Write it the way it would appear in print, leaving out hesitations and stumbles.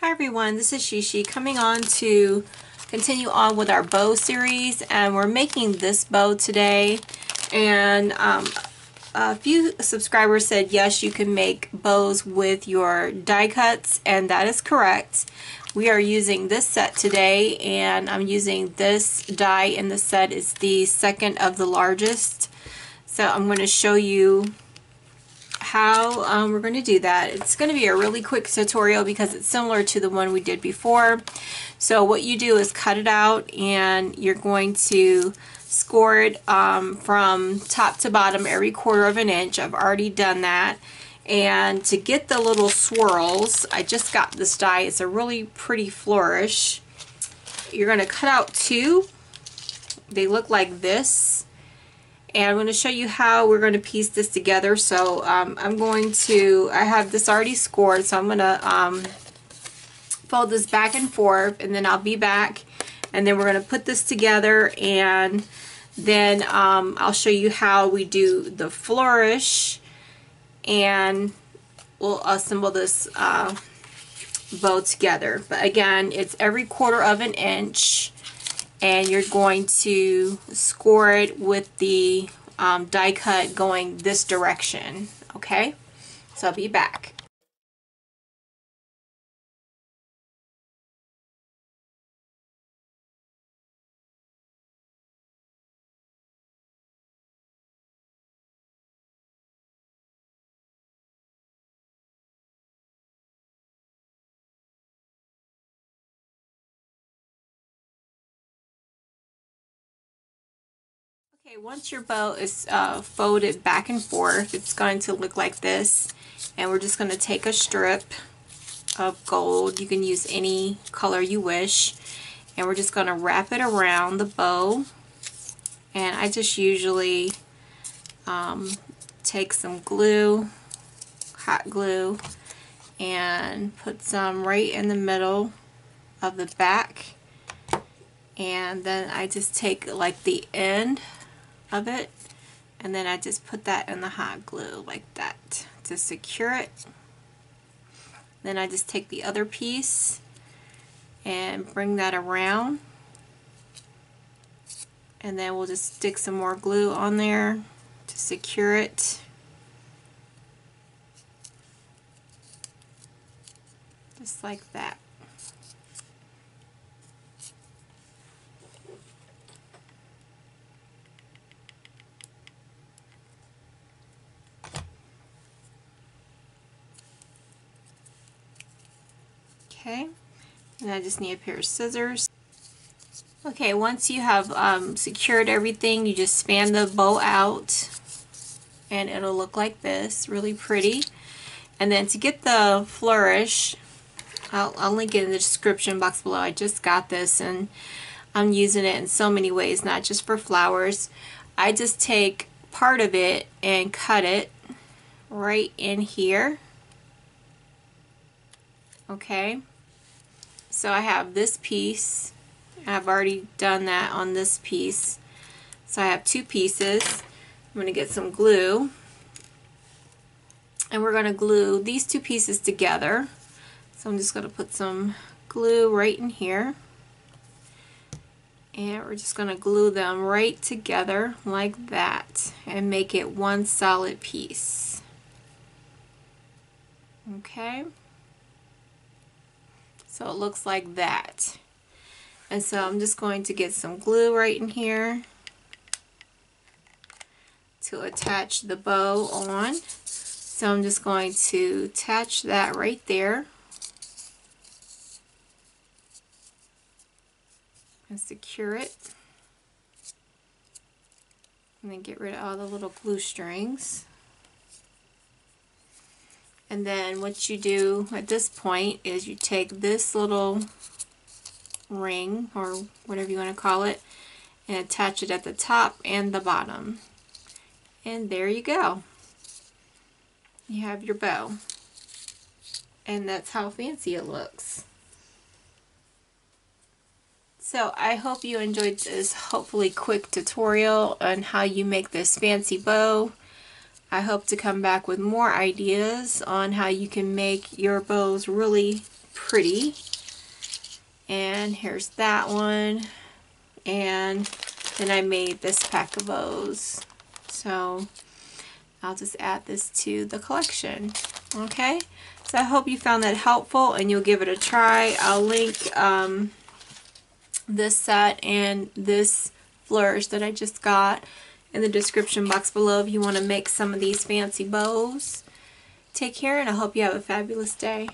Hi everyone, this is Sheshe coming on to continue on with our bow series, and we're making this bow today. And a few subscribers said yes, you can make bows with your die cuts, and that is correct. We are using this set today, and I'm using this die in the set. It's the second of the largest. So I'm going to show you how we're going to do that. It's going to be a really quick tutorial because it's similar to the one we did before. So what you do is cut it out, and you're going to score it from top to bottom every 1/4 of an inch. I've already done that. And to get the little swirls, I just got this die. It's a really pretty Flourish. You're going to cut out 2. They look like this. And I'm going to show you how we're going to piece this together. So I have this already scored, so I'm going to fold this back and forth, and then I'll be back, and then we're going to put this together, and then I'll show you how we do the Flourish, and we'll assemble this bow together. But again, it's every 1/4 of an inch. And you're going to score it with the die cut going this direction, okay? So I'll be back. Okay, once your bow is folded back and forth, it's going to look like this. And we're just going to take a strip of gold. You can use any color you wish. And we're just going to wrap it around the bow. And I just usually take some glue, hot glue, and put some right in the middle of the back. And then I just take like the end of it, and then I just put that in the hot glue like that to secure it. Then I just take the other piece and bring that around, and then we'll just stick some more glue on there to secure it. Just like that. Okay, and I just need a pair of scissors. Okay, once you have secured everything, you just span the bow out, and it'll look like this, really pretty. And then to get the Flourish, I'll link it in the description box below. I just got this, and I'm using it in so many ways, not just for flowers. I just take part of it and cut it right in here. Okay. So I have this piece. I've already done that on this piece. So I have 2 pieces. I'm going to get some glue, and we're going to glue these 2 pieces together. So I'm just going to put some glue right in here, and we're just going to glue them right together like that and make it one solid piece. Okay. So it looks like that. And so I'm just going to get some glue right in here to attach the bow on. So I'm just going to attach that right there and secure it. And then get rid of all the little glue strings. And then what you do at this point is you take this little ring, or whatever you want to call it, and attach it at the top and the bottom. And there you go. You have your bow. And that's how fancy it looks. So I hope you enjoyed this hopefully quick tutorial on how you make this fancy bow. I hope to come back with more ideas on how you can make your bows really pretty. And here's that one. And then I made this pack of bows. So I'll just add this to the collection. Okay, so I hope you found that helpful and you'll give it a try. I'll link this set and this Flourish that I just got in the description box below if you want to make some of these fancy bows. Take care, and I hope you have a fabulous day.